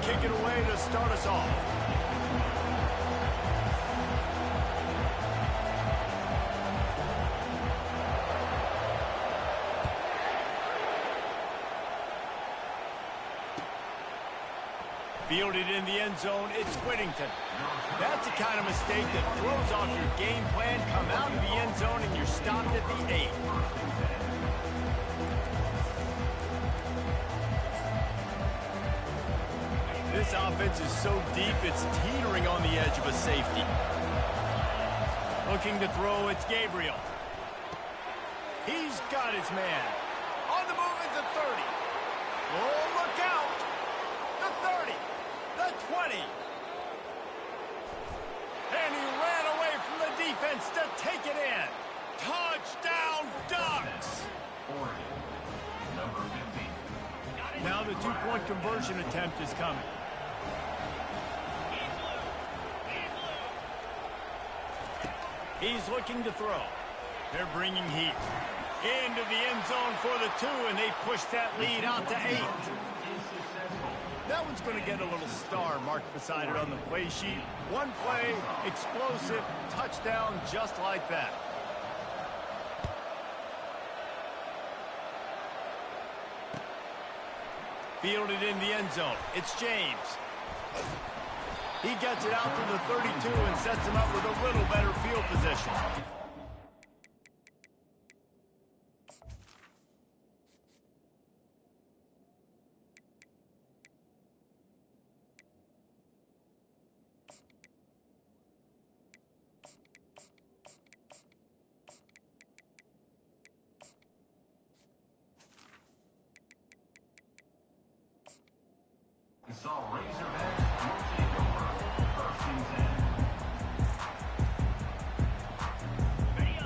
kick it away to start us off. Fielded in the end zone, it's Whittington. That's the kind of mistake that throws off your game plan. Come out of the end zone and you're stopped at the 8. This offense is so deep, it's teetering on the edge of a safety. Looking to throw, it's Gabriel. He's got his man. On the move is the 30. Oh, look out! The 30. The 20. And he ran away from the defense to take it in. Touchdown, Ducks! Now the two-point conversion attempt is coming. He's looking to throw. They're bringing heat. Into the end zone for the 2, and they push that lead out to 8. That one's going to get a little star marked beside it on the play sheet. One play, explosive, touchdown just like that. Fielded in the end zone. It's James. He gets it out to the 32 and sets him up with a little better field position.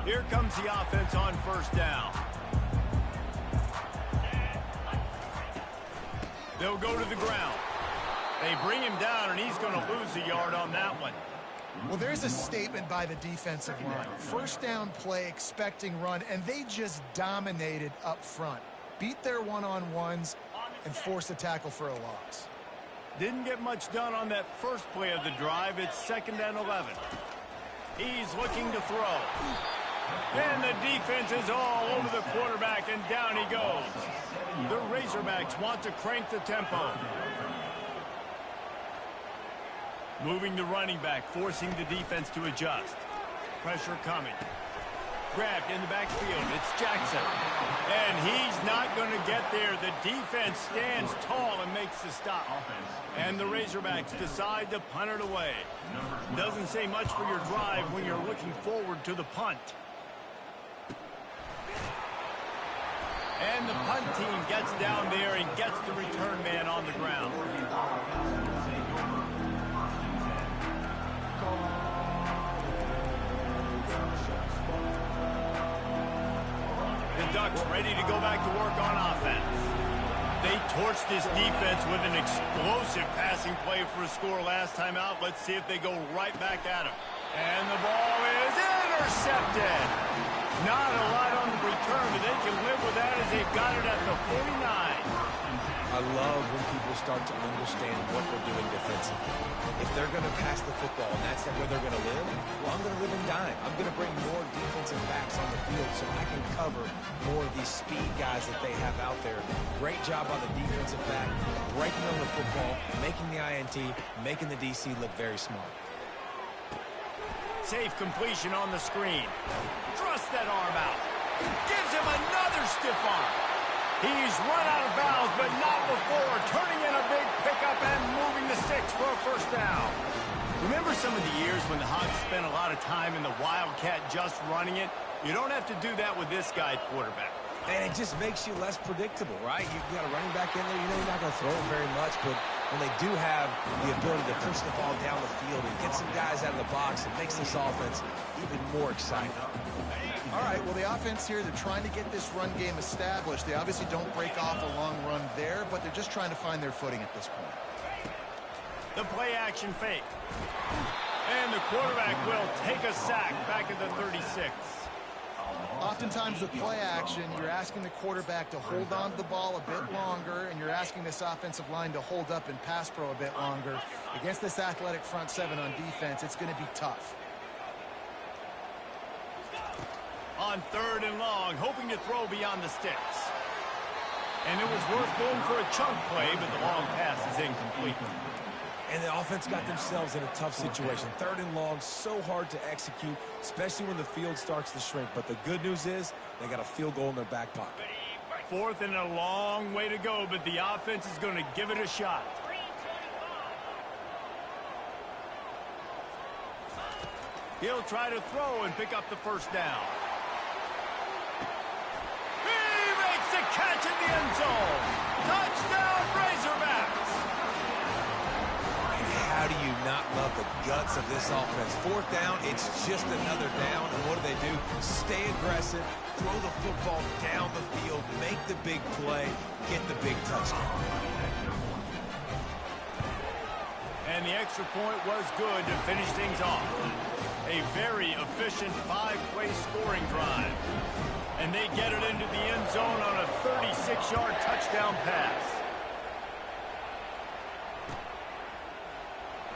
Here comes the offense on first down. They'll go to the ground. They bring him down, and he's going to lose a yard on that one. Well, there's a statement by the defensive line. First down play, expecting run, and they just dominated up front. Beat their one-on-ones and forced a tackle for a loss. Didn't get much done on that first play of the drive. It's 2nd and 11. He's looking to throw. And the defense is all over the quarterback, and down he goes. The Razorbacks want to crank the tempo. Moving the running back, forcing the defense to adjust. Pressure coming. Grabbed in the backfield. It's Jackson. And he's not going to get there. The defense stands tall and makes the stop. And the Razorbacks decide to punt it away. Doesn't say much for your drive when you're looking forward to the punt. And the punt team gets down there and gets the return man on the ground. The Ducks ready to go back to work on offense. They torched this defense with an explosive passing play for a score last time out. Let's see if they go right back at him. And the ball is intercepted. Not a lot on the return, but they can live with that as they've got it at the 49. I love when people start to understand what we're doing defensively. If they're going to pass the football and that's where they're going to live, well, I'm going to live in dime. I'm going to bring more defensive backs on the field so I can cover more of these speed guys that they have out there. Great job on the defensive back, breaking on the football, making the INT, making the DC look very smart. Safe completion on the screen. Thrust that arm out. Gives him another stiff arm. He's run out of bounds, but not before. Turning in a big pickup and moving the sticks for a first down. Remember some of the years when the Hogs spent a lot of time in the Wildcat just running it? You don't have to do that with this guy at quarterback. And it just makes you less predictable, right? You got a running back in there. You know you're not going to throw it very much, but when they do have the ability to push the ball down the field and get some guys out of the box, it makes this offense even more exciting. All right, well, the offense here, they're trying to get this run game established. They obviously don't break off a long run there, but they're just trying to find their footing at this point. The play action fake. And the quarterback will take a sack back at the 36. Oftentimes with play action, you're asking the quarterback to hold on to the ball a bit longer, and you're asking this offensive line to hold up and pass pro a bit longer. Against this athletic front seven on defense, it's going to be tough. On 3rd and long, hoping to throw beyond the sticks. And it was worth going for a chunk play, but the long pass is incomplete. And the offense got themselves in a tough situation. 3rd and long, so hard to execute, especially when the field starts to shrink. But the good news is they got a field goal in their back pocket. 4th and a long way to go, but the offense is going to give it a shot. He'll try to throw and pick up the first down. He makes the catch in the end zone. Touchdown, Razorbacks. How do you not love the guts of this offense? 4th down, it's just another down. And what do? Stay aggressive, throw the football down the field, make the big play, get the big touchdown. And the extra point was good to finish things off. A very efficient 5-play scoring drive. And they get it into the end zone on a 36-yard touchdown pass.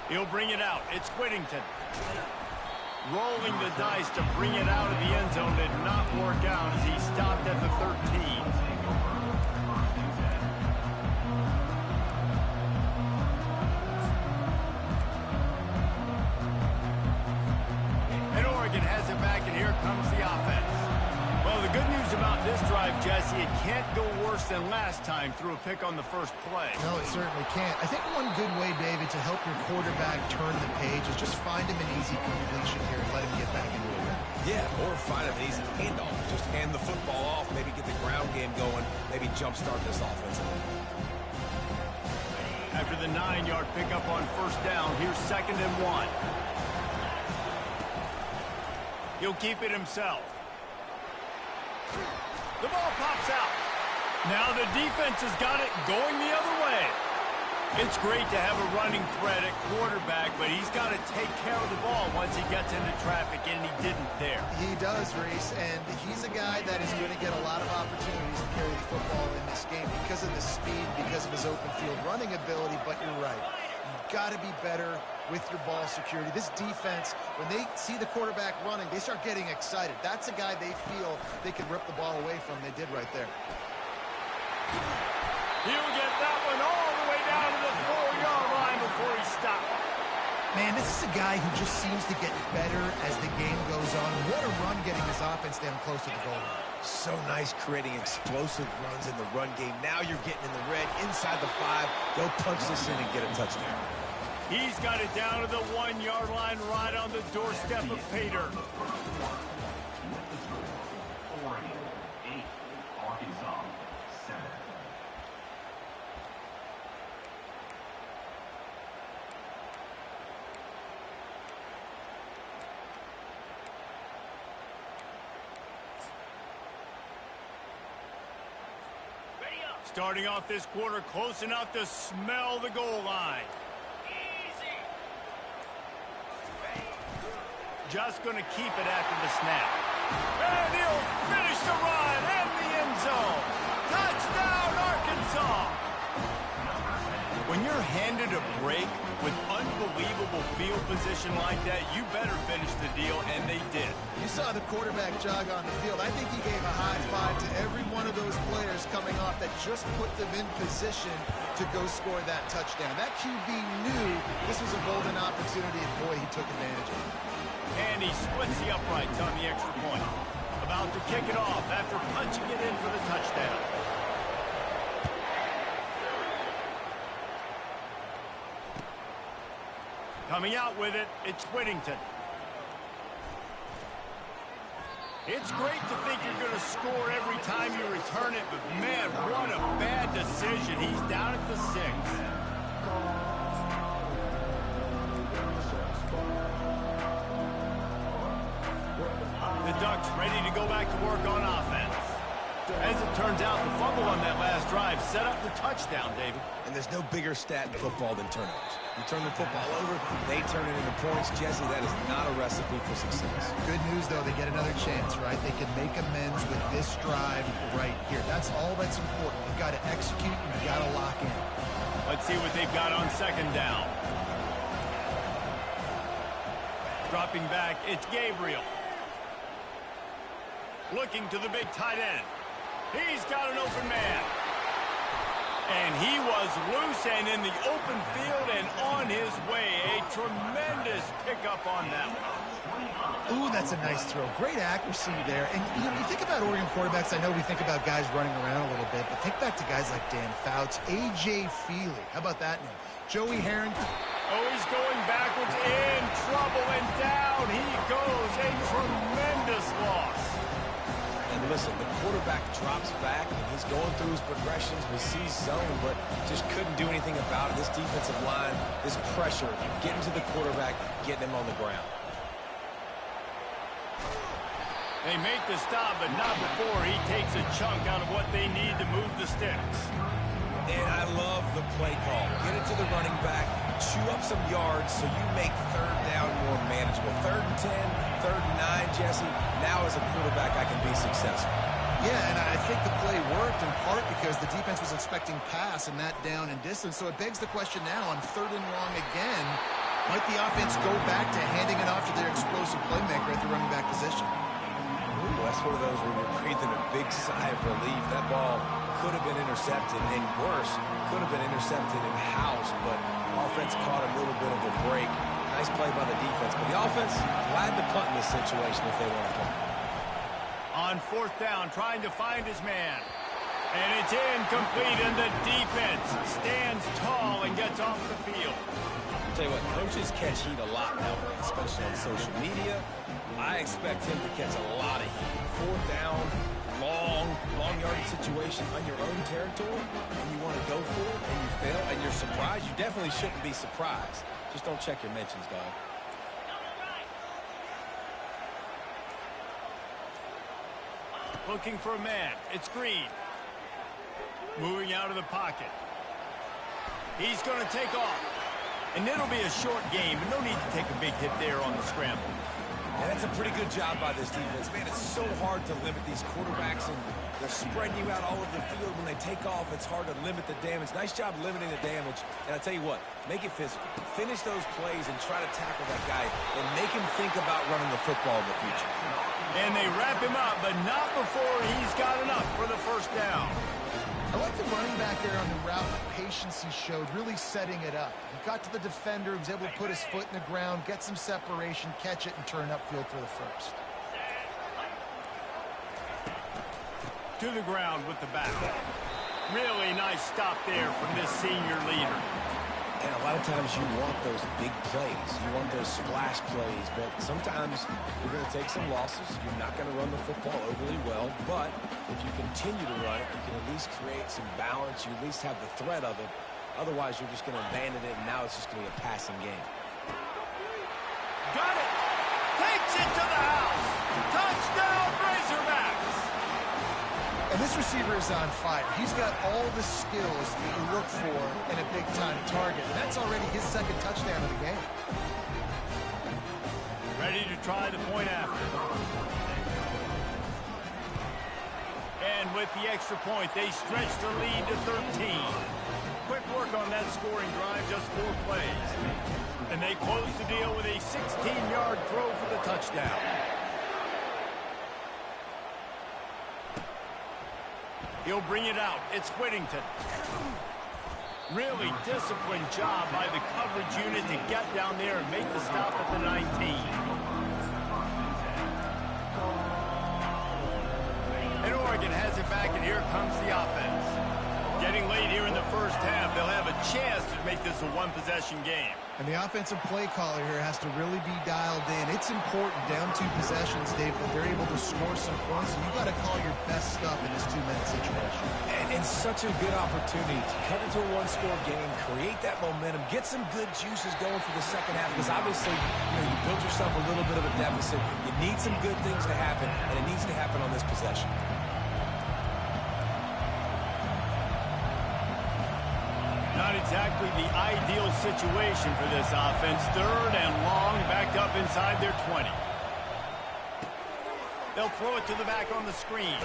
He'll bring it out. It's Whittington. Rolling the dice to bring it out of the end zone did not work out as he stopped at the 13. And Oregon has it back, and here comes the offense. Well, the good news about this drive, Jesse, it can't go worse than last time through a pick on the first play. No, it certainly can't. I think one good way, David, to help your quarterback turn the page is just find him an easy completion here and let him get back into it. Yeah, or find him an easy handoff. Just hand the football off, maybe get the ground game going, maybe jumpstart this offense. After the 9-yard pickup on first down, here's 2nd and 1. He'll keep it himself. The ball pops out. Now the defense has got it going the other way. It's great to have a running threat at quarterback, but he's got to take care of the ball once he gets into traffic, and he didn't there. He does, Reese, and he's a guy that is going to get a lot of opportunities to carry the football in this game because of the speed, because of his open field running ability, but you're right. You've got to be better with your ball security. This defense, when they see the quarterback running, they start getting excited. That's a guy they feel they can rip the ball away from. They did right there. He'll get that one all the way down to the 4-yard line before he stopped. Man, this is a guy who just seems to get better as the game goes on. What a run getting this offense down close to the goal line. So nice creating explosive runs in the run game. Now you're getting in the red, inside the 5. Go punch this in and get a touchdown. He's got it down to the 1-yard line right on the doorstep of Pater. Starting off this quarter close enough to smell the goal line. Easy. Just going to keep it after the snap. And he'll finish the run and the end zone. Touchdown, Arkansas. When you're handed a break with unbelievable field position like that, you better finish the deal, and they did. You saw the quarterback jog on the field. I think he gave a high five to every one of those players coming off that just put them in position to go score that touchdown. That QB knew this was a golden opportunity, and boy, he took advantage of it. And he splits the uprights on the extra point. About to kick it off after punching it in for the touchdown. Coming out with it, it's Whittington. It's great to think you're going to score every time you return it, but man, what a bad decision. He's down at the 6. The Ducks ready to go back to work on offense. As it turns out, the fumble on that last drive set up the touchdown, David. And there's no bigger stat in football than turnovers. You turn the football over, they turn it into points. Jesse, that is not a recipe for success. Good news, though, they get another chance, right? They can make amends with this drive right here. That's all that's important. You've got to execute and you've got to lock in. Let's see what they've got on second down. Dropping back, it's Gabriel. Looking to the big tight end. He's got an open man. And he was loose and in the open field and on his way. A tremendous pickup on that one. Ooh, that's a nice throw. Great accuracy there. And you think about Oregon quarterbacks, I know we think about guys running around a little bit, but think back to guys like Dan Fouts, A.J. Feely. How about that name? Joey Harrington. Oh, he's going backwards, in trouble, and down he goes. A tremendous loss. And listen, the quarterback drops back, and he's going through his progressions. We see zone, but just couldn't do anything about it. This defensive line, this pressure, getting to the quarterback, getting him on the ground. They make the stop, but not before he takes a chunk out of what they need to move the sticks. And I love the play call. Get it to the running back, chew up some yards so you make third down more manageable. 3rd and 10, 3rd and 9, Jesse. Now as a quarterback, I can be successful. Yeah, and I think the play worked in part because the defense was expecting pass and that down and distance. So it begs the question now on 3rd and long again, might the offense go back to handing it off to their explosive playmaker at the running back position? Ooh, that's one of those where you're breathing a big sigh of relief. That ball could have been intercepted, and worse, could have been intercepted in house, but offense caught a little bit of a break. Nice play by the defense, but the offense glad to punt in this situation if they want to punt. On 4th down, trying to find his man. And it's incomplete, and the defense stands tall and gets off the field. I'll tell you what, coaches catch heat a lot nowadays, especially on social media. I expect him to catch a lot of heat. 4th down, long yardage situation on your own territory, and you want to go for it, and you fail, and you're surprised. You definitely shouldn't be surprised. Just don't check your mentions, dog. Looking for a man. It's Green. Moving out of the pocket. He's going to take off. And it'll be a short game, but no need to take a big hit there on the scramble. And that's a pretty good job by this defense. Man, it's so hard to limit these quarterbacks, and they're spreading you out all over the field. When they take off, it's hard to limit the damage. Nice job limiting the damage. And I'll tell you what, make it physical. Finish those plays and try to tackle that guy and make him think about running the football in the future. And they wrap him up, but not before he's got enough for the 1st down. I like the running back there on the route, the patience he showed, really setting it up. He got to the defender, he was able to put his foot in the ground, get some separation, catch it, and turn upfield for the 1st. To the ground with the back. Really nice stop there from this senior leader. And a lot of times you want those big plays. You want those splash plays. But sometimes you're going to take some losses. You're not going to run the football overly well. But if you continue to run it, you can at least create some balance. You at least have the threat of it. Otherwise, you're just going to abandon it, and now it's just going to be a passing game. Got it! Takes it to the house! Touchdown, Razorbacks! And this receiver is on fire. He's got all the skills that you look for in a big-time target. And that's already his 2nd touchdown of the game. Ready to try the point after. And with the extra point, they stretch the lead to 13. Quick work on that scoring drive, just 4 plays. And they close the deal with a 16-yard throw for the touchdown. He'll bring it out. It's Whittington. Really disciplined job by the coverage unit to get down there and make the stop at the 19. And Oregon has it back, and here comes the offense. Getting late here in the 1st half, they'll have a chance to make this a 1-possession game. And the offensive play caller here has to really be dialed in. It's important down 2 possessions, Dave, that they're able to score some points, and you've got to call your best stuff in this 2-minute situation. And such a good opportunity to cut into a 1-score game, create that momentum, get some good juices going for the 2nd half, because obviously, you built yourself a little bit of a deficit. You need some good things to happen, and it needs to happen on this possession. Not a exactly the ideal situation for this offense. 3rd and long, backed up inside their 20. They'll throw it to the back on the screen.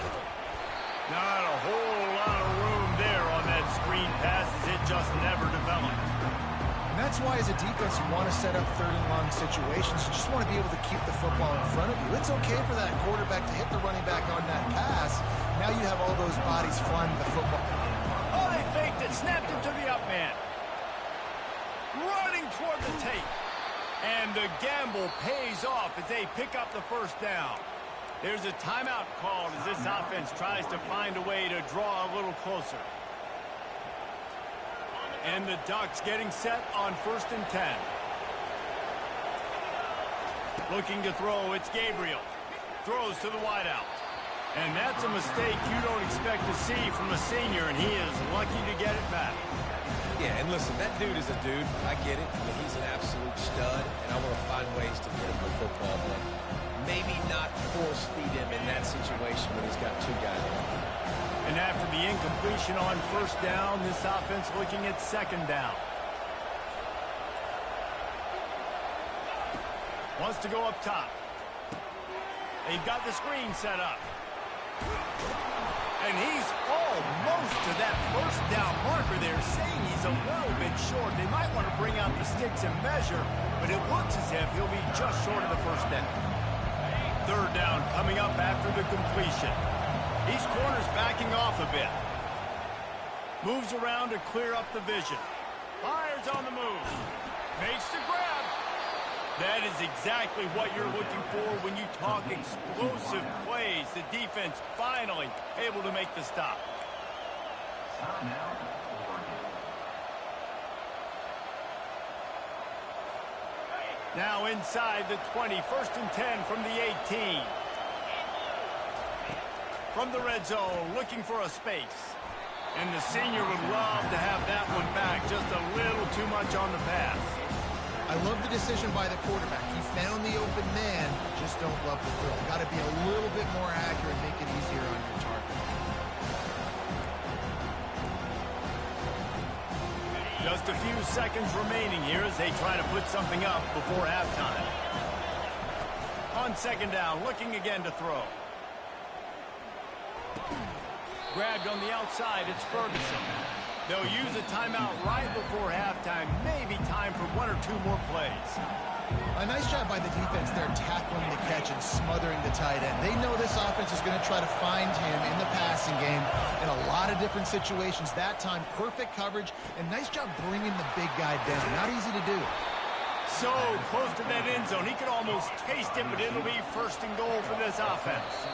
Not a whole lot of room there on that screen pass as it just never developed. And that's why, as a defense, you want to set up 3rd and long situations. You just want to be able to keep the football in front of you. It's okay for that quarterback to hit the running back on that pass. Now you have all those bodies flying the football. Oh, they faked it, snapped it to the up man. Running toward the tape. And the gamble pays off as they pick up the 1st down. There's a timeout called as this offense tries to find a way to draw a little closer. And the Ducks getting set on 1st and 10. Looking to throw, it's Gabriel. Throws to the wideout. And that's a mistake you don't expect to see from a senior, and he is lucky to get it back. Yeah, and listen, that dude is a dude. I get it. I mean, he's an absolute stud, and I want to find ways to get him the football, but maybe not force feed him in that situation when he's got 2 guys on him. And after the incompletion on 1st down, this offense looking at 2nd down. Wants to go up top. They've got the screen set up. And he's almost to that 1st down marker there, saying he's a little bit short. They might want to bring out the sticks and measure, but it looks as if he'll be just short of the 1st down. 3rd down coming up after the completion. These corners backing off a bit. Moves around to clear up the vision. Fires on the move. Makes the grab. That is exactly what you're looking for when you talk explosive plays. The defense finally able to make the stop. Now inside the 20, 1st and 10 from the 18. From the red zone, looking for a space. And the senior would love to have that one back. Just a little too much on the pass. I love the decision by the quarterback. He found the open man, just don't love the throw. Got to be a little bit more accurate, make it easier on your target. Just a few seconds remaining here as they try to put something up before halftime. On 2nd down, looking again to throw. Grabbed on the outside, it's Ferguson. They'll use a timeout right before halftime. Maybe time for 1 or 2 more plays. A nice job by the defense there, tackling the catch and smothering the tight end. They know this offense is going to try to find him in the passing game in a lot of different situations. That time, perfect coverage, and nice job bringing the big guy down. Not easy to do. So close to that end zone. He could almost taste it, but it'll be 1st and goal for this offense.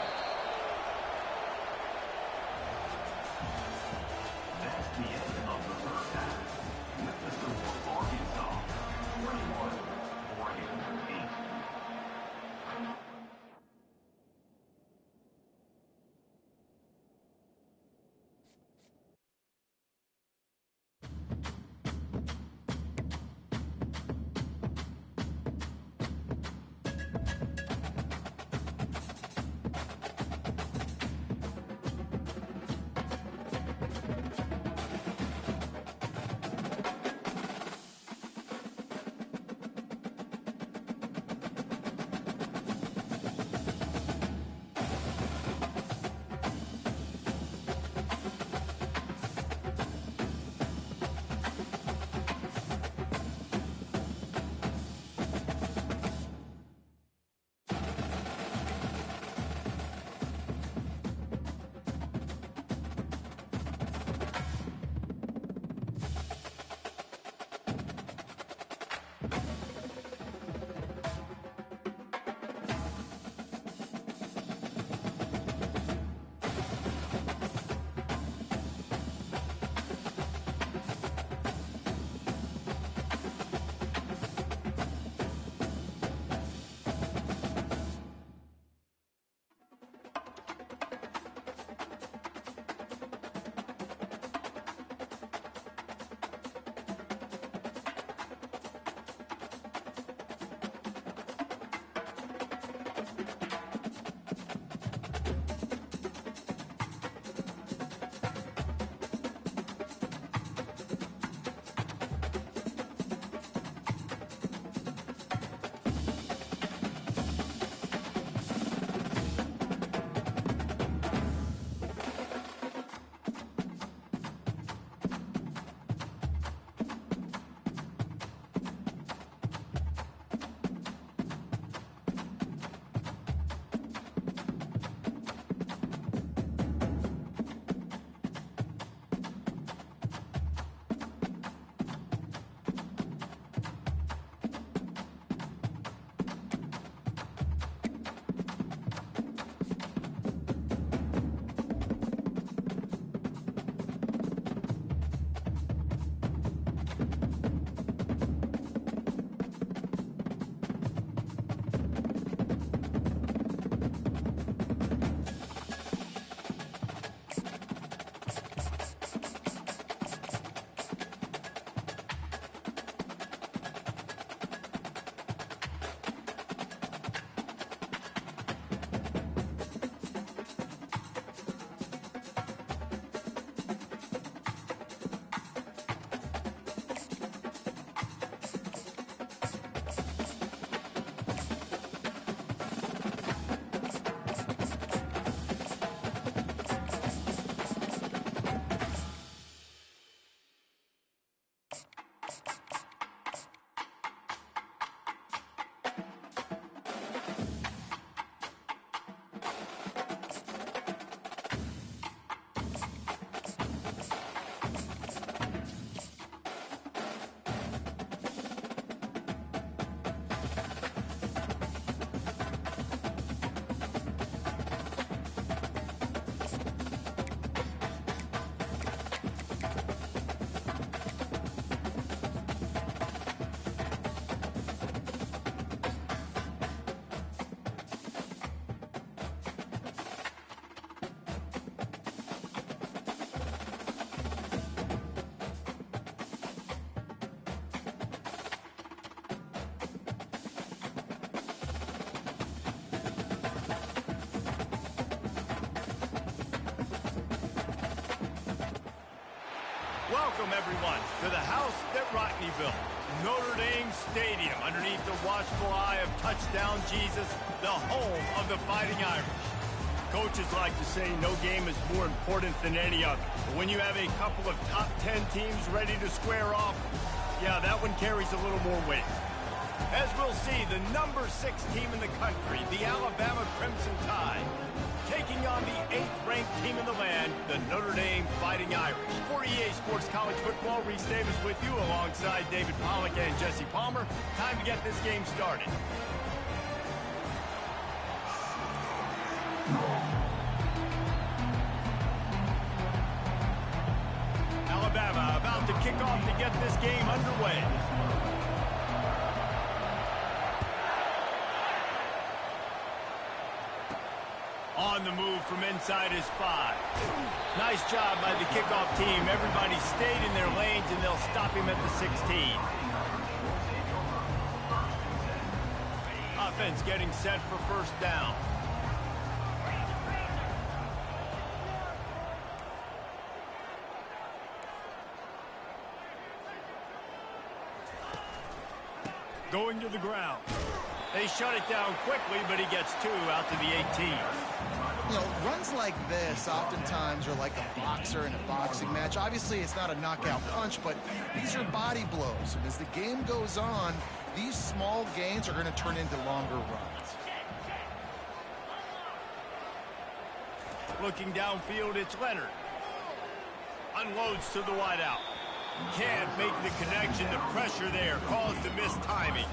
Welcome, everyone, to the house that Rockne built. Notre Dame Stadium, underneath the watchful eye of Touchdown Jesus, the home of the Fighting Irish. Coaches like to say no game is more important than any other. But when you have a couple of top 10 teams ready to square off, yeah, that one carries a little more weight. As we'll see, the number 6 team in the country, the Alabama Crimson Tide, taking on the 8th-ranked team in the land, the Notre Dame Fighting Irish. For EA Sports College Football, Reese Davis with you alongside David Pollack and Jesse Palmer. Time to get this game started. Alabama about to kick off to get this game underway. On the move from inside his 5. Nice job by the kickoff team. Everybody stayed in their lanes, and they'll stop him at the 16. Offense getting set for first down. Going to the ground. They shut it down quickly, but he gets 2 out to the 18. You know, runs like this oftentimes are like a boxer in a boxing match. Obviously, it's not a knockout punch, but these are body blows. And as the game goes on, these small gains are going to turn into longer runs. Looking downfield, it's Leonard. Unloads to the wideout. Can't make the connection. The pressure there caused the missed timing.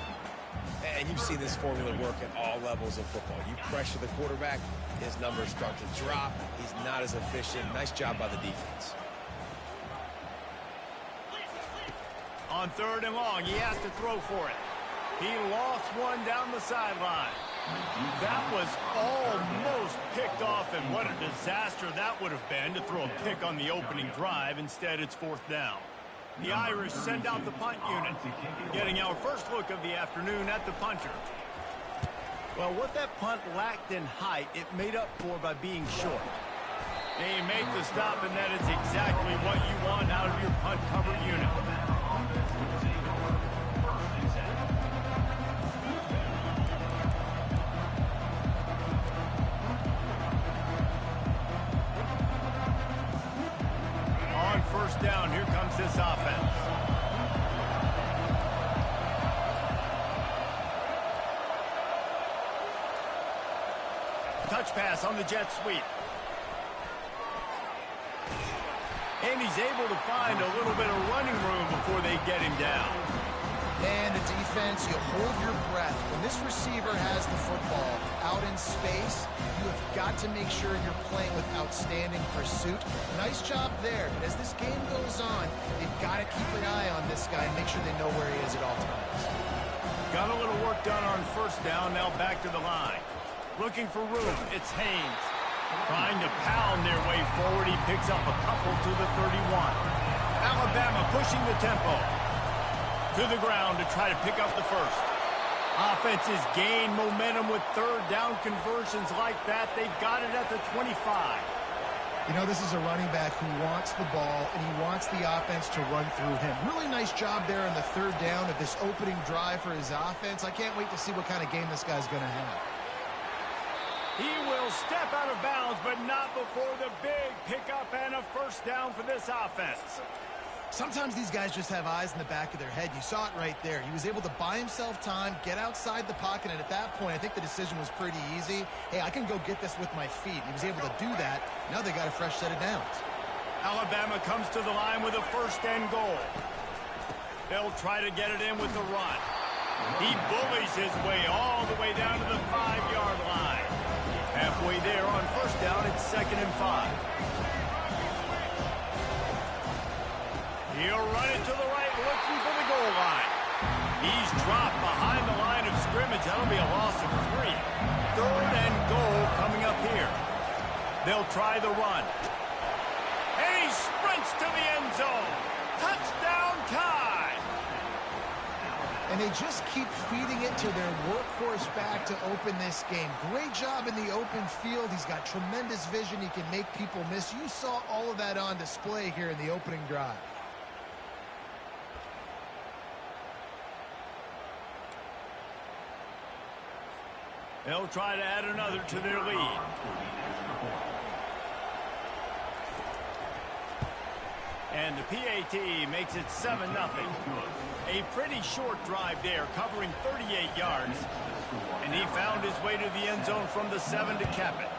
And you've seen this formula work at all levels of football. You pressure the quarterback, his numbers start to drop. He's not as efficient. Nice job by the defense. On 3rd and long, he has to throw for it. He lost one down the sideline. That was almost picked off, and what a disaster that would have been to throw a pick on the opening drive. Instead, it's 4th down. The Irish send out the punt unit, getting our first look of the afternoon at the punter. Well, what that punt lacked in height, it made up for by being short. They make the stop, and that is exactly what you want out of your punt cover unit. On first down, here comes this offense. Touch pass on the jet sweep. And he's able to find a little bit of running room before they get him down. And the defense, you hold your breath. When this receiver has the football out in space, you have got to make sure you're playing with outstanding pursuit. Nice job there. But as this game goes on, they've got to keep an eye on this guy and make sure they know where he is at all times. Got a little work done on first down, now back to the line. Looking for room, it's Haynes. Trying to pound their way forward, he picks up a couple to the 31. Alabama pushing the tempo. To the ground to try to pick up the first. Offenses gain momentum with 3rd down conversions like that. They've got it at the 25. You know, this is a running back who wants the ball, and he wants the offense to run through him. Really nice job there on the 3rd down of this opening drive for his offense. I can't wait to see what kind of game this guy's going to have. He will step out of bounds, but not before the big pickup and a first down for this offense. Sometimes these guys just have eyes in the back of their head. You saw it right there. He was able to buy himself time, get outside the pocket, and at that point, I think the decision was pretty easy. Hey, I can go get this with my feet. He was able to do that. Now they got a fresh set of downs. Alabama comes to the line with a 1st and goal. They'll try to get it in with the run. He bullies his way all the way down to the 5-yard line. Halfway there on first down, it's 2nd and 5. He'll run it to the right, looking for the goal line. He's dropped behind the line of scrimmage. That'll be a loss of 3. 3rd and goal coming up here. They'll try the run. And he sprints to the end zone. Touchdown Tide. And they just keep feeding it to their workhorse back to open this game. Great job in the open field. He's got tremendous vision. He can make people miss. You saw all of that on display here in the opening drive. They'll try to add another to their lead. And the PAT makes it 7-0. A pretty short drive there, covering 38 yards. And he found his way to the end zone from the 7 to cap it.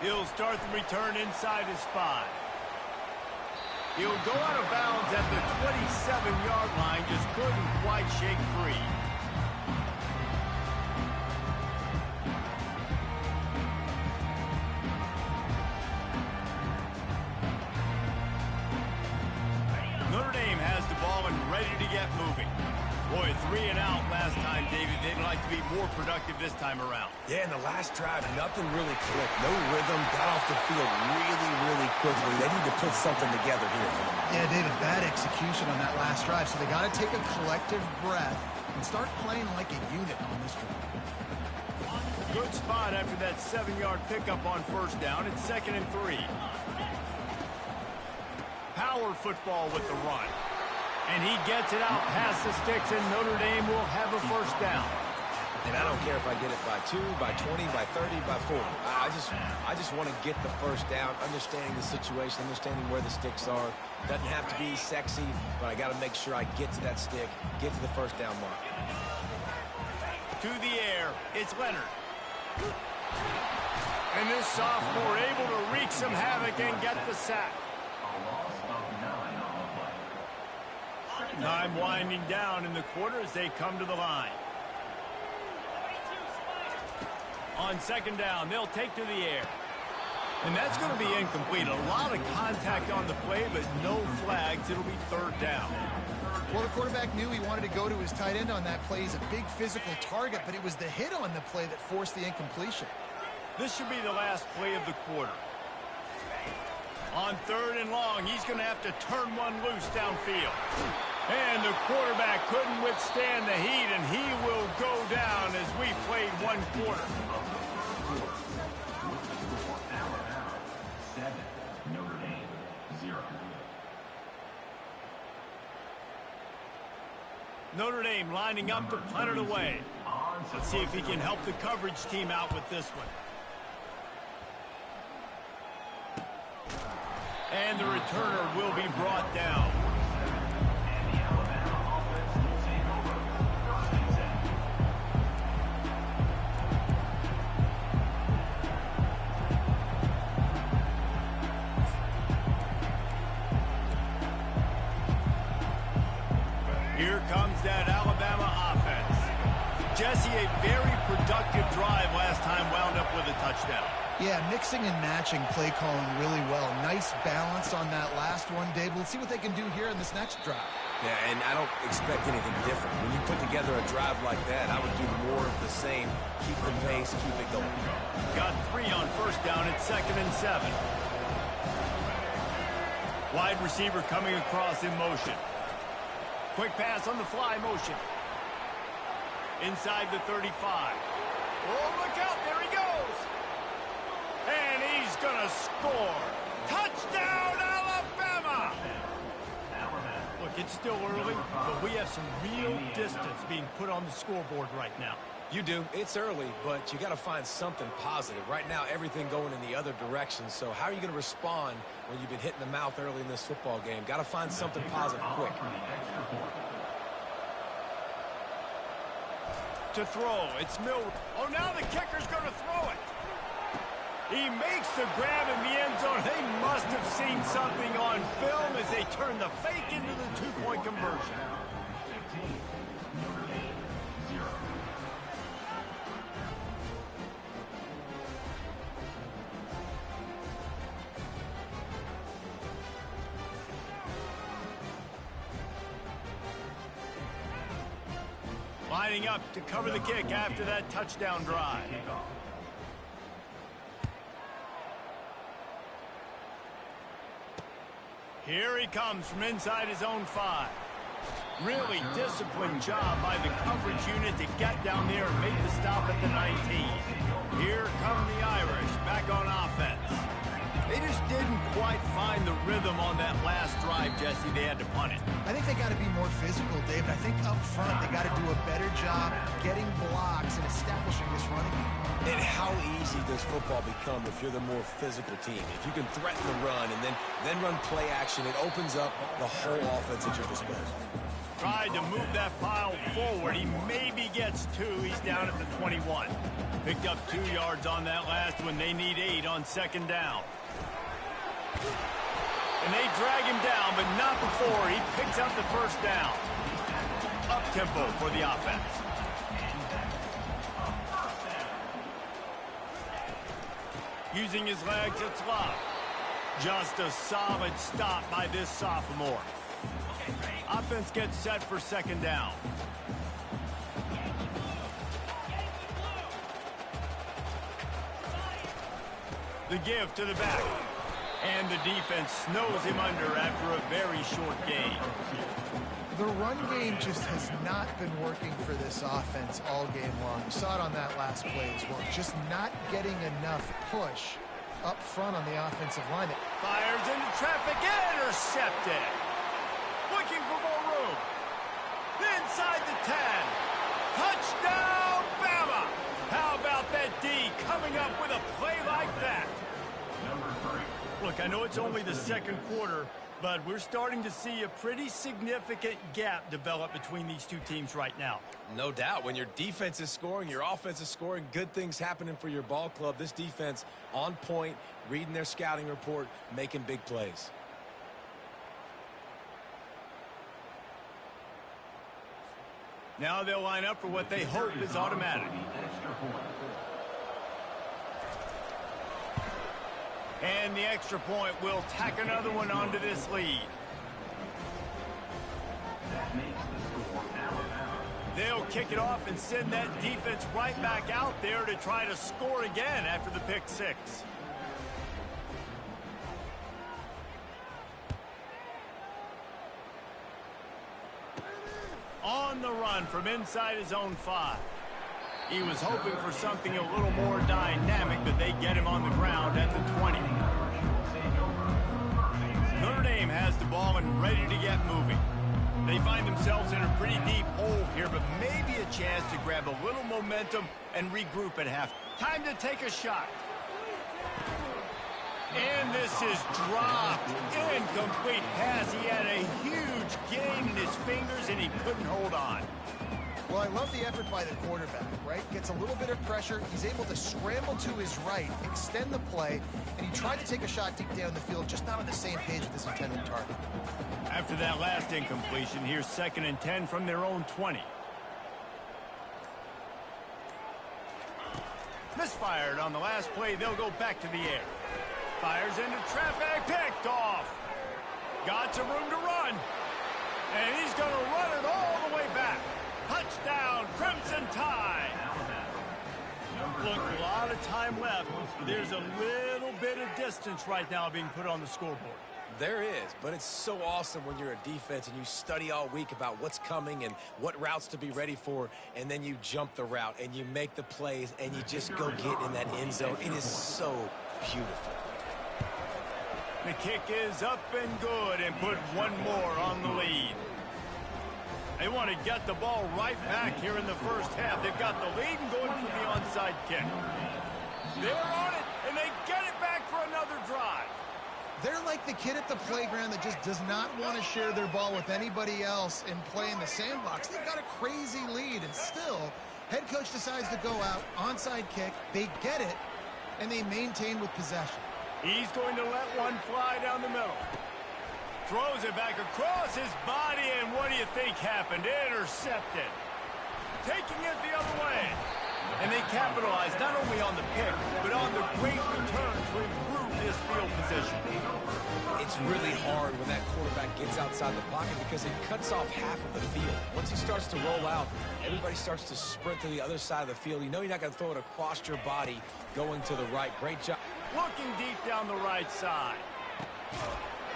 He'll start the return inside his 5. He'll go out of bounds at the 27-yard line, just couldn't quite shake free. Notre Dame has the ball and ready to get moving. Boy, 3 and out last time, David. They'd like to be more productive this time around. Yeah, in the last drive, nothing really clicked. No rhythm, got off the field really quickly. They need to put something together here. Yeah, David, bad execution on that last drive, so they got to take a collective breath and start playing like a unit on this drive. Good spot after that 7-yard pickup on first down. It's 2nd and 3. Power football with the run. And he gets it out past the sticks, and Notre Dame will have a first down. And I don't care if I get it by 2, by 20, by 30, by 40. I just want to get the first down, understanding the situation, understanding where the sticks are. Doesn't have to be sexy, but I got to make sure I get to that stick, get to the first down mark. To the air, it's Leonard. And this sophomore able to wreak some havoc and get the sack. Time winding down in the quarter as they come to the line. On 2nd down, they'll take to the air. And that's going to be incomplete. A lot of contact on the play, but no flags. It'll be 3rd down. Well, the quarterback knew he wanted to go to his tight end on that play. He's a big physical target, but it was the hit on the play that forced the incompletion. This should be the last play of the quarter. On 3rd and long, he's going to have to turn one loose downfield. And the quarterback couldn't withstand the heat, and he will go down as we played 1 quarter. Notre Dame lining up to punt it away. Let's see if he can help the coverage team out with this one. And the returner will be brought down. Here comes that Alabama offense. Jesse, a very productive drive last time, wound up with a touchdown. Yeah, mixing and matching play calling really well. Nice balance on that last one, Dave. Let's see what they can do here in this next drive. Yeah, and I don't expect anything different. When you put together a drive like that, I would do more of the same. Keep the pace, keep it going. Got 3 on first down at 2nd and 7. Wide receiver coming across in motion. Quick pass on the fly motion. Inside the 35. Oh, look out. There he goes. And he's going to score. Touchdown, Alabama! Look, it's still early, but we have some real distance being put on the scoreboard right now. You do. It's early, but you got to find something positive. Right now, everything going in the other direction. So how are you going to respond when you've been hit in the mouth early in this football game? Got to find something positive quick. To throw, it's Milroe. Oh, now the kicker's going to throw it. He makes the grab in the end zone. They must have seen something on film as they turn the fake into the 2-point conversion. Lining up to cover the kick after that touchdown drive. Here he comes from inside his own 5. Really disciplined job by the coverage unit to get down there and make the stop at the 19. Here come the Irish back on offense. They just didn't quite find the rhythm on that last drive, Jesse. They had to punt it. I think they got to be more physical, Dave. I think up front they got to do a better job getting blocks and establishing this running game. And how easy does football become if you're the more physical team? If you can threaten the run and then run play action, it opens up the whole offense at your disposal. Tried to move that pile forward. He maybe gets 2. He's down at the 21. Picked up 2 yards on that last one. They need 8 on second down. And they drag him down, but not before he picks up the first down. Up-tempo for the offense. Using his legs at slot. Just a solid stop by this sophomore. Offense gets set for second down. The give to the back. And the defense snows him under after a very short gain. The run game just has not been working for this offense all game long. You saw it on that last play as well. Just not getting enough push up front on the offensive line. Fires into traffic, intercepted. Looking for more room. Inside the 10. Touchdown, Bama! How about that D coming up with a play like that? Look, I know it's only the second quarter, but we're starting to see a pretty significant gap develop between these two teams right now. No doubt. When your defense is scoring, your offense is scoring, good things happening for your ball club. This defense on point, reading their scouting report, making big plays. Now they'll line up for what they hope is automatic. And the extra point will tack another one onto this lead. They'll kick it off and send that defense right back out there to try to score again after the pick 6. On the run from inside his own 5. He was hoping for something a little more dynamic, but they get him on the ground at the 20. Notre Dame has the ball and ready to get moving. They find themselves in a pretty deep hole here, but maybe a chance to grab a little momentum and regroup at half. Time to take a shot. And this is dropped. Incomplete pass. He had a huge gain in his fingers, and he couldn't hold on. Well, I love the effort by the quarterback, right? Gets a little bit of pressure. He's able to scramble to his right, extend the play, and he tried to take a shot deep down the field, just not on the same page with his intended target. After that last incompletion, here's 2nd and 10 from their own 20. Misfired on the last play. They'll go back to the air. Fires into traffic. Picked off. Got some room to run. And he's going to run it all the way back. Touchdown, Crimson Tide. Look, a lot of time left. There's a little bit of distance right now being put on the scoreboard. There is, but it's so awesome when you're a defense and you study all week about what's coming and what routes to be ready for, and then you jump the route and you make the plays and you just go get in that end zone. It is so beautiful. The kick is up and good and put one more on the lead. They want to get the ball right back here in the first half. They've got the lead and going for the onside kick. They're on it, and they get it back for another drive. They're like the kid at the playground that just does not want to share their ball with anybody else and play in the sandbox. They've got a crazy lead, and still, head coach decides to go out, onside kick. They get it, and they maintain with possession. He's going to let one fly down the middle. Throws it back across his body, and what do you think happened? Intercepted. Taking it the other way. And they capitalize not only on the pick, but on the great return to improve this field position. It's really hard when that quarterback gets outside the pocket because it cuts off half of the field. Once he starts to roll out, everybody starts to sprint to the other side of the field. You know you're not going to throw it across your body going to the right. Great job. Looking deep down the right side.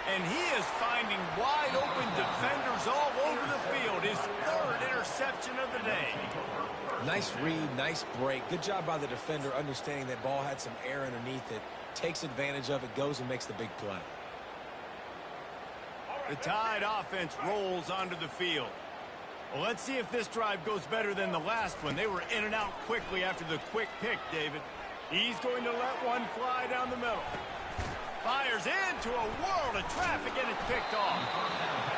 And he is finding wide open defenders all over the field. His 3rd interception of the day. Nice read, nice break. Good job by the defender understanding that ball had some air underneath it. takes advantage of it, goes and makes the big play. The Tide offense rolls onto the field. Well, let's see if this drive goes better than the last one. They were in and out quickly after the quick pick, David. He's going to let one fly down the middle. Fires into a world of traffic, and it's picked off.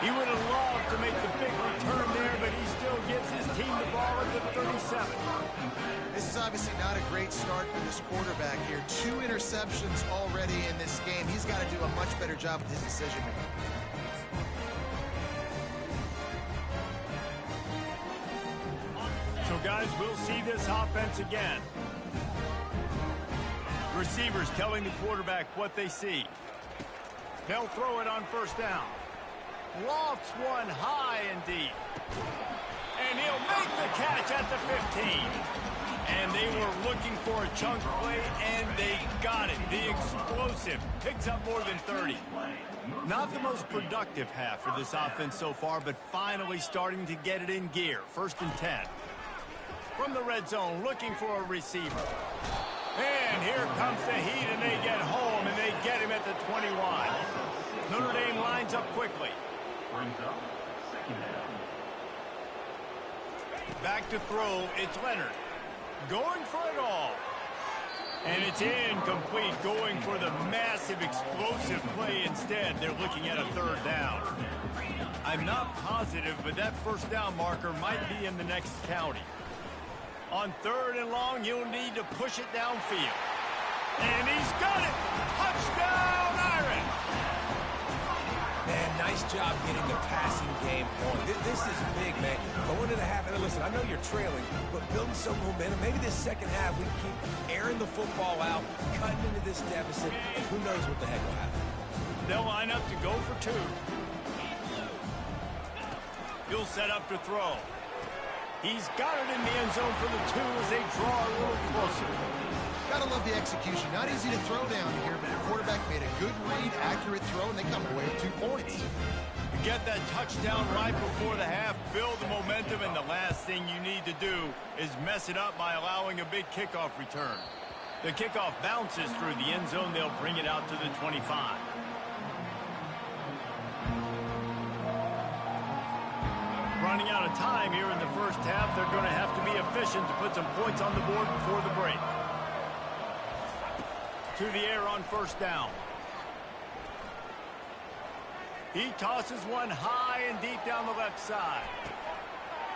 He would have loved to make the big return there, but he still gives his team the ball at the 37. This is obviously not a great start for this quarterback here. 2 interceptions already in this game. He's got to do a much better job with his decision-making. So, guys, we'll see this offense again. Receivers telling the quarterback what they see. They'll throw it on first down. Lofts one high and deep. And he'll make the catch at the 15. And they were looking for a chunk play, and they got it. The explosive picks up more than 30. Not the most productive half for this offense so far, but finally starting to get it in gear. 1st and 10. From the red zone, looking for a receiver. And here comes the heat, and they get home, and they get him at the 21. Notre Dame lines up quickly. Back to throw, it's Leonard. Going for it all. And it's incomplete, going for the massive explosive play instead. They're looking at a 3rd down. I'm not positive, but that first down marker might be in the next county. On 3rd and long, he'll need to push it downfield. And he's got it! Touchdown, Irish! Man, nice job getting the passing game on. This is big, man. Going to the half, and listen, I know you're trailing, but building some momentum. Maybe this second half we keep airing the football out, cutting into this deficit, and who knows what the heck will happen. They'll line up to go for 2. He'll set up to throw. He's got it in the end zone for the 2 as they draw a little closer. Gotta love the execution. Not easy to throw down here, but the quarterback made a good read, accurate throw, and they come away with 2 points. You get that touchdown right before the half, build the momentum, and the last thing you need to do is mess it up by allowing a big kickoff return. The kickoff bounces through the end zone. They'll bring it out to the 25. Running out of time here in the first half. They're going to have to be efficient to put some points on the board before the break. To the air on first down. He tosses one high and deep down the left side.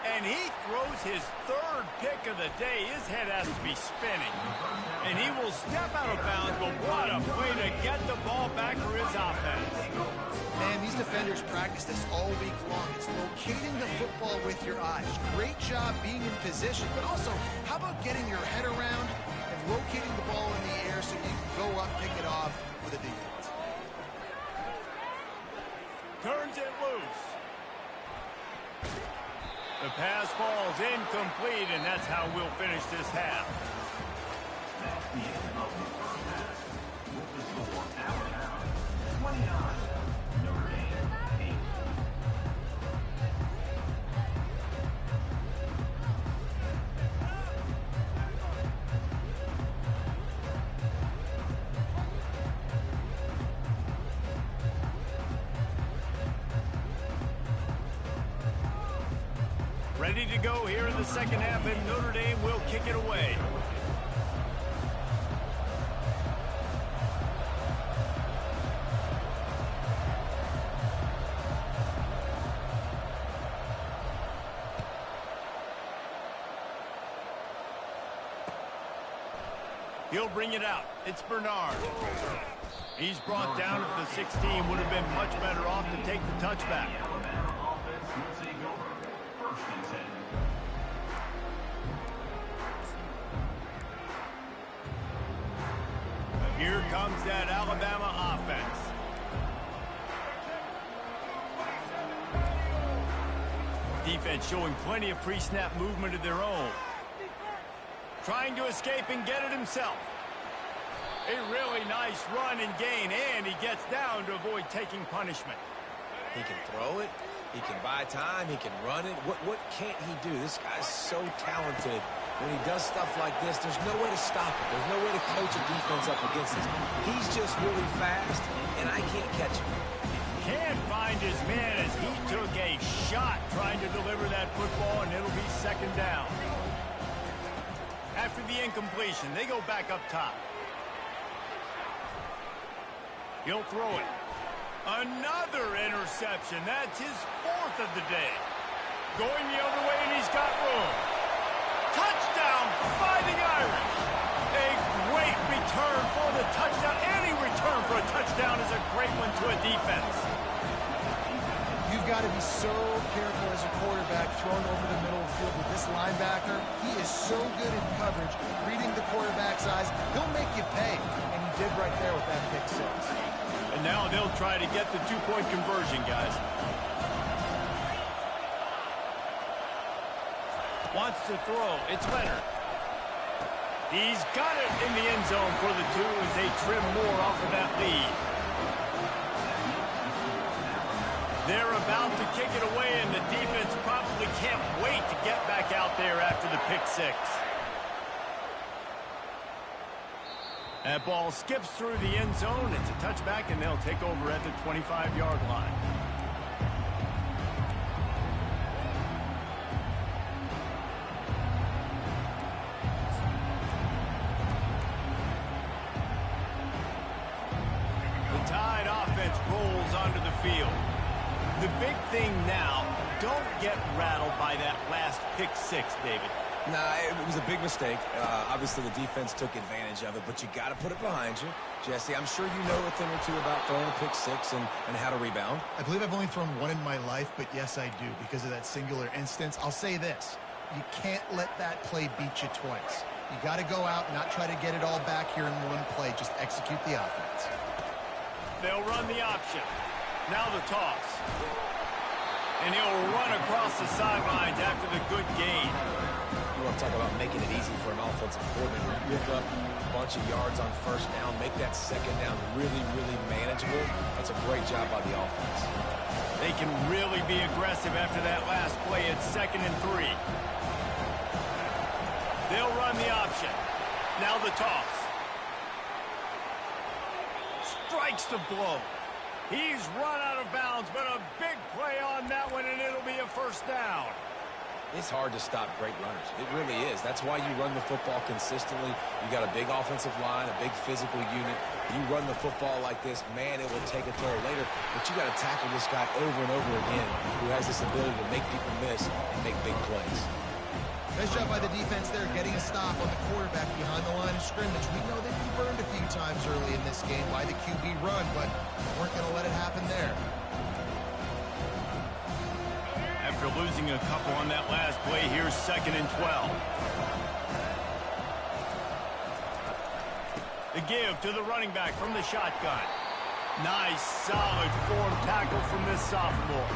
And he throws his 3rd pick of the day. His head has to be spinning. And he will step out of bounds, but what a play to get the ball back for his offense. Man, these defenders practice this all week long. It's locating the football with your eyes. Great job being in position, but also, how about getting your head around and locating the ball in the air so you can go up, pick it off with a defense. Turns it loose. The pass falls incomplete, and that's how we'll finish this half. Ready to go here in the second half, and Notre Dame will kick it away. He'll bring it out. It's Bernard. He's brought down at the 16. Would have been much better off to take the touchback. Here comes that Alabama offense. Defense showing plenty of pre-snap movement of their own. Trying to escape and get it himself. A really nice run and gain, and he gets down to avoid taking punishment. He can throw it. He can buy time. He can run it. What can't he do? This guy's so talented when he does stuff like this, there's no way to stop it. There's no way to coach a defense up against this. He's just really fast, and I can't catch him. Can't find his man as he took a shot trying to deliver that football, and it'll be second down. After the incompletion, they go back up top. He'll throw it. Another interception. That's his fourth of the day. Going the other way, and he's got room. Touchdown, Fighting Irish. A great return for the touchdown. Any return for a touchdown is a great one to a defense. You've got to be so careful as a quarterback throwing over the middle of the field with this linebacker. He is so good in coverage, reading the quarterback's eyes. He'll make you pay, and he did right there with that pick six. And now they'll try to get the two-point conversion, guys. Wants to throw. It's Leonard. He's got it in the end zone for the two as they trim more off of that lead. They're about to kick it away, and the defense probably can't wait to get back out there after the pick six. That ball skips through the end zone. It's a touchback, and they'll take over at the 25-yard line. The Tide offense rolls onto the field. The big thing now, don't get rattled by that last pick six, David. Nah, it was a big mistake. Obviously, the defense took advantage of it, but you got to put it behind you. Jesse, I'm sure you know a thing or two about throwing a pick six and how to rebound. I believe I've only thrown one in my life, but yes, I do, because of that singular instance. I'll say this. You can't let that play beat you twice. You got to go out and not try to get it all back here in one play. Just execute the offense. They'll run the option. Now the toss. And he'll run across the sidelines after the good gain. You want to talk about making it easy for an offensive coordinator. Pick up a bunch of yards on first down, make that second down really, really manageable. That's a great job by the offense. They can really be aggressive after that last play. It's 2nd and 3. They'll run the option. Now the toss. Strikes the blow. He's run out of bounds, but a big play on that one, and it'll be a first down. It's hard to stop great runners. It really is. That's why you run the football consistently. You got a big offensive line, a big physical unit. You run the football like this, man, it will take a toll later. But you got to tackle this guy over and over again who has this ability to make people miss and make big plays. Nice job by the defense there, getting a stop on the quarterback behind the line of scrimmage. We know they've been burned a few times early in this game by the QB run, but weren't going to let it happen there. After losing a couple on that last play, here's 2nd and 12. The give to the running back from the shotgun. Nice, solid form tackle from this sophomore.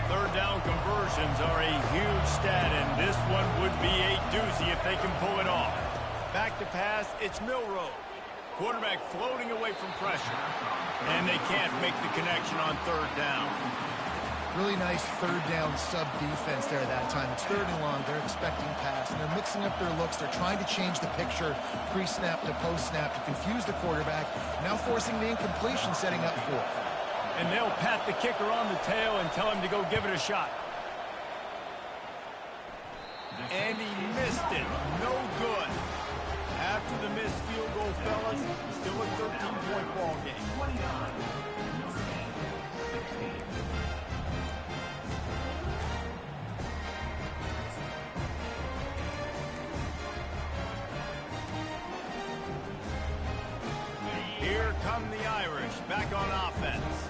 Third down conversions are a huge stat, and this one would be a doozy if they can pull it off. Back to pass, it's Milroe. Quarterback floating away from pressure. And they can't make the connection on 3rd down. Really nice 3rd down sub defense there that time. It's 3rd and long. They're expecting pass, and they're mixing up their looks. They're trying to change the picture pre-snap to post-snap to confuse the quarterback. Now forcing the incompletion, setting up 4th. And they'll pat the kicker on the tail and tell him to go give it a shot. And he missed it. No good. After the missed field goal, fellas, still a 13-point ball game. Here come the Irish back on offense.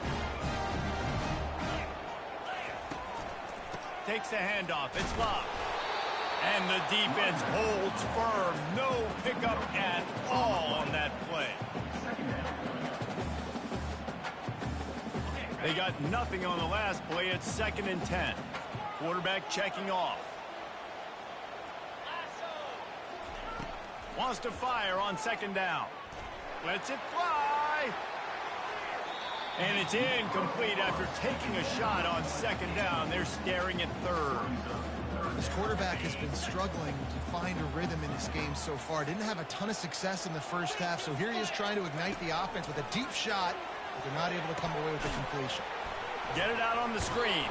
Takes the handoff. It's locked. And the defense holds firm. No pickup at all on that play. They got nothing on the last play. It's 2nd and 10. Quarterback checking off. Wants to fire on 2nd down. Lets it fly. And it's incomplete after taking a shot on second down. They're staring at third. This quarterback has been struggling to find a rhythm in this game so far. Didn't have a ton of success in the first half, so here he is trying to ignite the offense with a deep shot, but they're not able to come away with the completion. Get it out on the screen.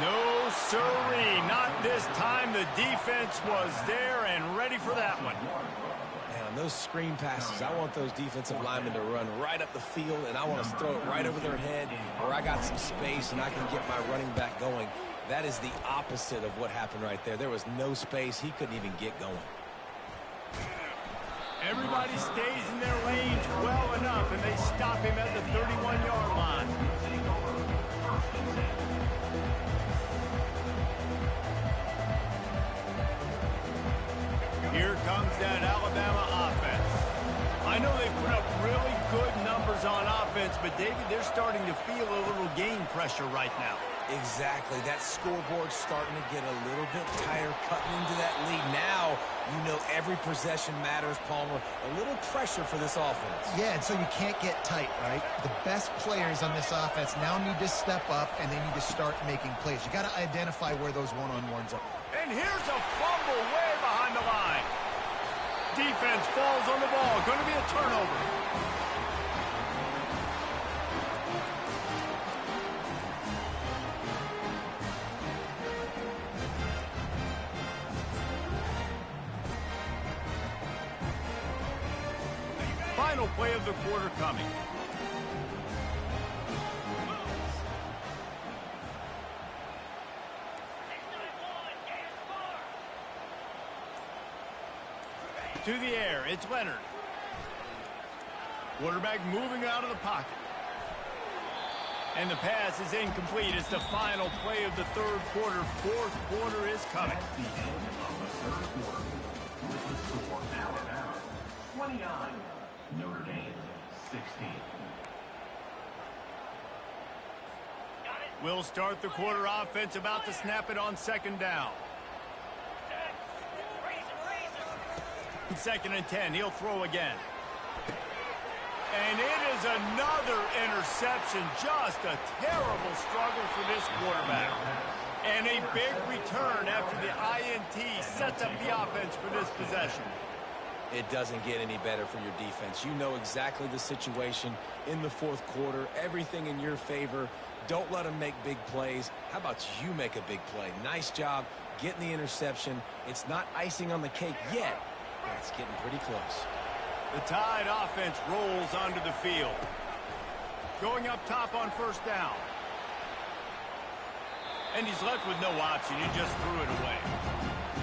No, sirree, not this time. The defense was there and ready for that one. Man, on those screen passes, I want those defensive linemen to run right up the field, and I want to throw it right over their head where I got some space and I can get my running back going. That is the opposite of what happened right there. There was no space. He couldn't even get going. Everybody stays in their lanes well enough, and they stop him at the 31-yard line. Here comes that Alabama offense. I know they put up really good numbers on offense, but David, they're starting to feel a little game pressure right now. Exactly. That scoreboard's starting to get a little bit tighter, cutting into that lead. Now, you know every possession matters, Palmer. A little pressure for this offense. Yeah, and so you can't get tight, right? The best players on this offense now need to step up, and they need to start making plays. You got to identify where those one-on-ones are. And here's a fumble way behind the line. Defense falls on the ball. Going to be a turnover. Final play of the quarter coming. To the air, it's Leonard. Quarterback moving out of the pocket. And the pass is incomplete. It's the final play of the third quarter. Fourth quarter is coming. 29. Notre Dame, 16. We'll start the quarter offense, about to snap it on second down. Second and 10, he'll throw again. And it is another interception. Just a terrible struggle for this quarterback. And a big return after the INT sets up the offense for this possession. It doesn't get any better for your defense. You know exactly the situation in the fourth quarter. Everything in your favor. Don't let them make big plays. How about you make a big play? Nice job getting the interception. It's not icing on the cake yet, but it's getting pretty close. The Tide offense rolls onto the field. Going up top on first down. And he's left with no option. He just threw it away.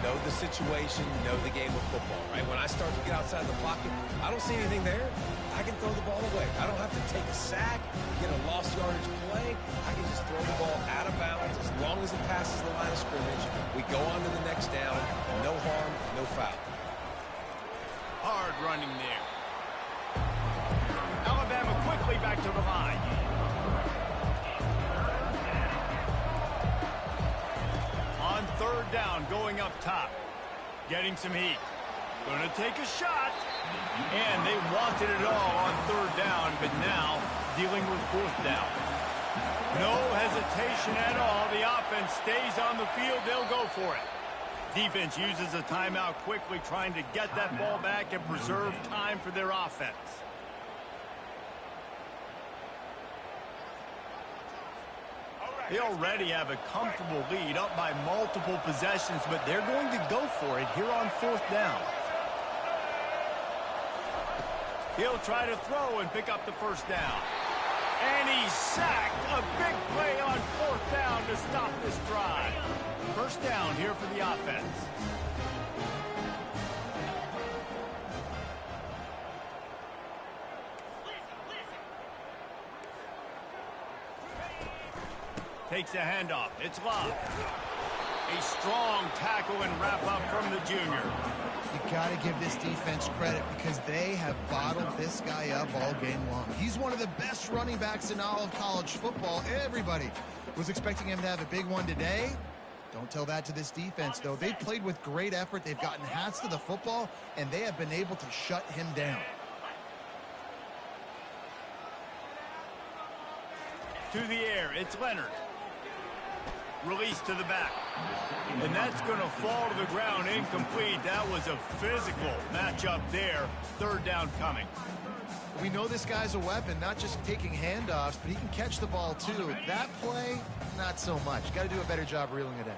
Know the situation, know the game of football, right? When I start to get outside the pocket, I don't see anything there. I can throw the ball away. I don't have to take a sack, get a lost yardage play. I can just throw the ball out of bounds as long as it passes the line of scrimmage. We go on to the next down. No harm, no foul. Hard running there. Alabama quickly back to the line. On third down, going up top. Getting some heat. Going to take a shot. And they wanted it all on third down, but now dealing with fourth down. No hesitation at all. The offense stays on the field. They'll go for it. Defense uses a timeout quickly, trying to get that ball back and preserve time for their offense. They already have a comfortable lead, up by multiple possessions, but they're going to go for it here on fourth down. He'll try to throw and pick up the first down. And he's sacked. A big play on fourth down to stop this drive. First down here for the offense. Takes the handoff. It's Love. A strong tackle and wrap up from the junior. You got to give this defense credit because they have bottled this guy up all game long. He's one of the best running backs in all of college football. Everybody was expecting him to have a big one today. Don't tell that to this defense, though. They've played with great effort. They've gotten hats to the football, and they have been able to shut him down. to the air. It's Leonard. Release to the back. And that's going to fall to the ground incomplete. That was a physical matchup there. Third down coming. We know this guy's a weapon, not just taking handoffs, but he can catch the ball too. That play, not so much. Got to do a better job reeling it in.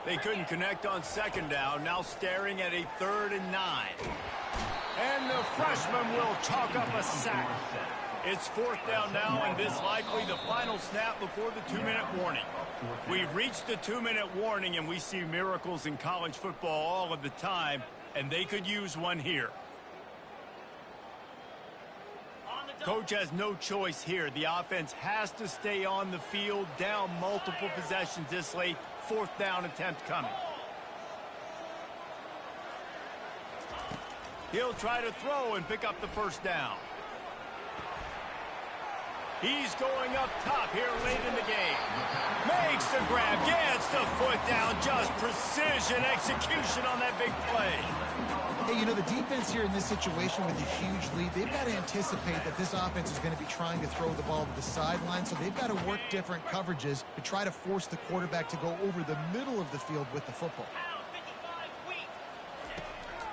They couldn't connect on second down. Now staring at a 3rd and 9. And the freshman will chalk up a sack. It's 4th down now, and this likely the final snap before the 2-minute warning. We've reached the 2-minute warning, and we see miracles in college football all of the time, and they could use one here. Coach has no choice here. The offense has to stay on the field, down multiple possessions this late. 4th down attempt coming. He'll try to throw and pick up the first down. He's going up top here late in the game. Makes the grab, gets the foot down. Just precision execution on that big play. Hey, you know, the defense here in this situation with a huge lead, they've got to anticipate that this offense is going to be trying to throw the ball to the sideline, so they've got to work different coverages to try to force the quarterback to go over the middle of the field with the football.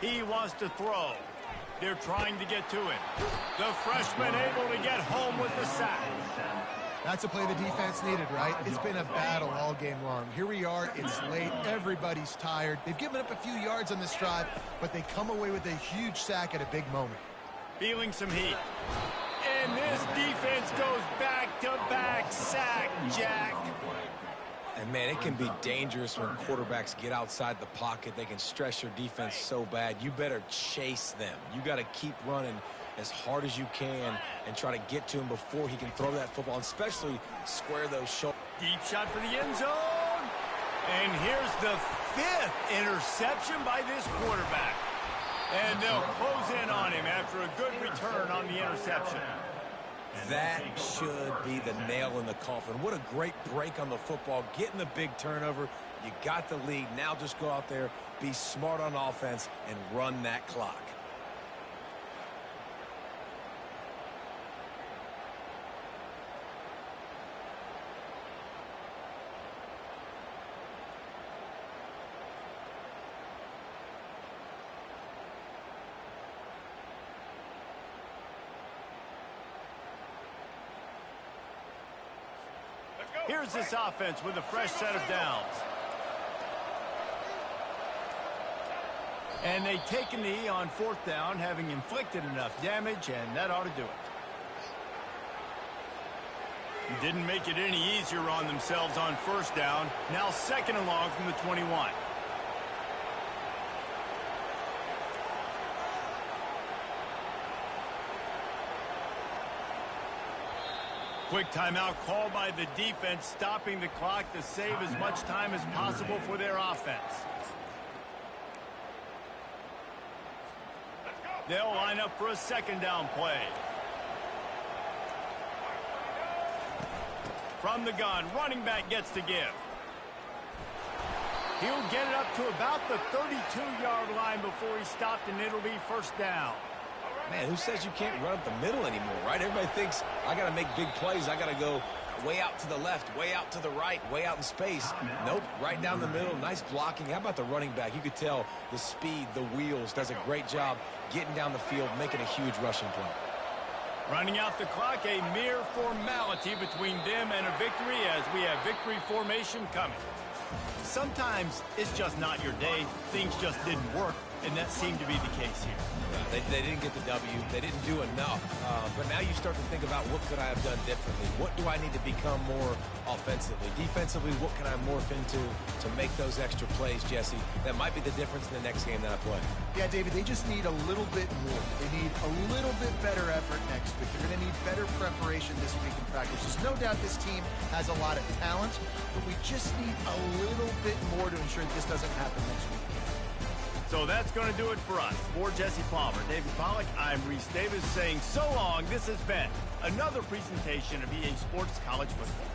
He wants to throw. They're trying to get to it. The freshman able to get home with the sack. That's a play the defense needed, right? It's been a battle all game long. Here we are. It's late. Everybody's tired. They've given up a few yards on this drive, but they come away with a huge sack at a big moment. Feeling some heat. And this defense goes back-to-back sack, Jack. And, man, it can be dangerous when quarterbacks get outside the pocket. They can stress your defense so bad. You better chase them. You got to keep running as hard as you can and try to get to him before he can throw that football, and especially square those shoulders. Deep shot for the end zone. And here's the 5th interception by this quarterback. And they'll close in on him after a good return on the interception. That should be the nail in the coffin. What a great break on the football, getting the big turnover. You got the lead. Now just go out there, be smart on offense, and run that clock. Here's this offense with a fresh set of downs. And they take a knee on 4th down, having inflicted enough damage, and that ought to do it. Didn't make it any easier on themselves on 1st down. Now 2nd and long from the 21. Quick timeout called by the defense, stopping the clock to save as much time as possible for their offense. They'll line up for a 2nd down play. From the gun, running back gets to give. He'll get it up to about the 32-yard line before he stopped, and it'll be 1st down. Man, who says you can't run up the middle anymore, right? Everybody thinks I got to make big plays. I got to go way out to the left, way out to the right, way out in space. Nope, right down the middle. Nice blocking. How about the running back? You could tell the speed, the wheels, does a great job getting down the field, making a huge rushing play. Running out the clock, a mere formality between them and a victory as we have victory formation coming. Sometimes it's just not your day. Things just didn't work, and that seemed to be the case here. They didn't get the W. They didn't do enough. But now you start to think about what could I have done differently? What do I need to become more offensively? Defensively, what can I morph into to make those extra plays, Jesse? That might be the difference in the next game that I play. Yeah, David, they just need a little bit more. They need a little bit better effort next week. They're going to need better preparation this week in practice. There's no doubt this team has a lot of talent, but we just need a little bit more to ensure that this doesn't happen next week. So that's going to do it for us. For Jesse Palmer, David Pollack, I'm Reese Davis saying so long. This has been another presentation of EA Sports College Football.